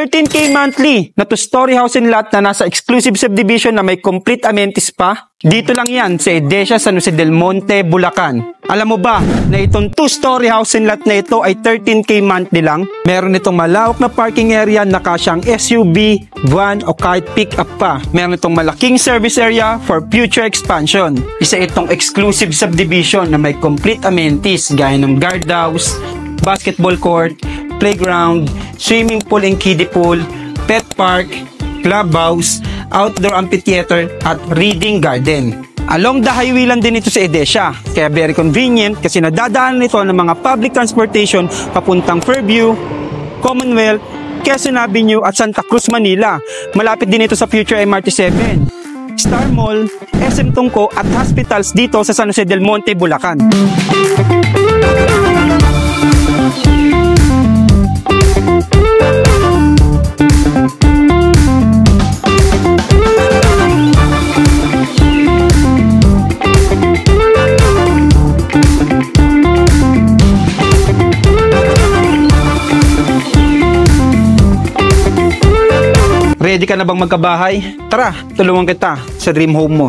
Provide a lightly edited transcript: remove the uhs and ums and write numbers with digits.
13K monthly na 2-story house and lot na nasa exclusive subdivision na may complete amenities pa. Dito lang yan sa Edesha, San Jose del Monte, Bulacan. Alam mo ba na itong 2-story house and lot na ito ay 13K monthly lang? Meron itong malawak na parking area na kasyang SUV, van o kahit pick-up pa. Meron itong malaking service area for future expansion. Isa itong exclusive subdivision na may complete amenities gaya ng guardhouse, basketball court, playground, swimming pool and kiddie pool, pet park, clubhouse, outdoor amphitheater at reading garden. Along the highway lang din ito sa Edesha, kaya very convenient kasi nadadaanan ito ng mga public transportation papuntang Fairview, Commonwealth, Quezon Avenue at Santa Cruz, Manila. Malapit din ito sa future MRT7, Star Mall, SM Tungko at hospitals dito sa San Jose del Monte, Bulacan. Ready ka na bang magkabahay? Tara, tulungan kita sa dream home mo.